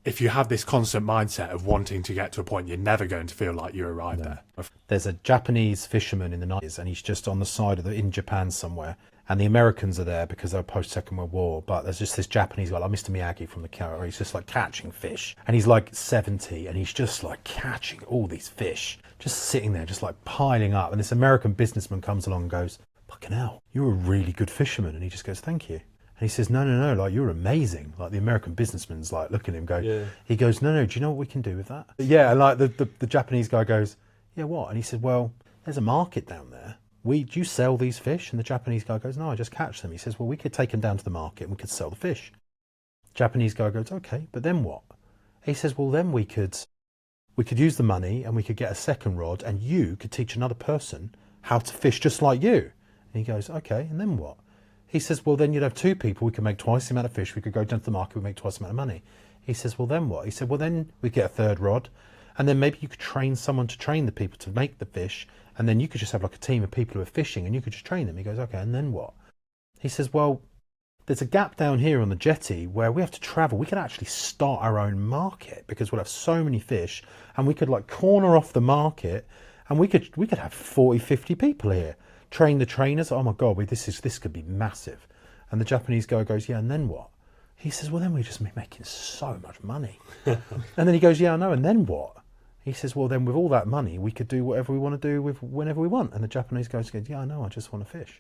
if you have this constant mindset of wanting to get to a point, you're never going to feel like you arrived there. There's a Japanese fisherman in the 90s, and he's just on the side of in Japan somewhere. And the Americans are there because they're post Second World War. But there's just this Japanese guy, like Mr. Miyagi from the character. He's just like catching fish. And he's like 70, and he's just like catching all these fish, just sitting there, just like piling up. And this American businessman comes along and goes, "Fucking hell, you're a really good fisherman." And he just goes, "Thank you." And he says, no, like, you're amazing. Like, the American businessman's like looking at him going, yeah. He goes, no, do you know what we can do with that? Yeah, and like the Japanese guy goes, yeah, what? And he said, well, there's a market down there. Do you sell these fish? And the Japanese guy goes, no, I just catch them. He says, well, we could take them down to the market and we could sell the fish. Japanese guy goes, okay, but then what? He says, well, then we could use the money and we could get a second rod and you could teach another person how to fish just like you. And he goes, okay, and then what? He says, well, then you'd have two people. We could make twice the amount of fish. We could go down to the market. We make twice the amount of money. He says, well, then what? He said, well, then we get a third rod. And then maybe you could train someone to train the people to make the fish. And then you could just have like a team of people who are fishing and you could just train them. He goes, okay, and then what? He says, well, there's a gap down here on the jetty where we have to travel. We could actually start our own market because we'll have so many fish and we could like corner off the market and we could have 40, 50 people here. Train the trainers. Oh my God, this could be massive. And the Japanese guy goes, yeah, and then what? He says, well, then we just be making so much money. And then he goes, yeah, I know, and then what? He says, well, then with all that money, we could do whatever we want to do with whenever we want. And the Japanese guy goes, yeah, I know, I just want to fish.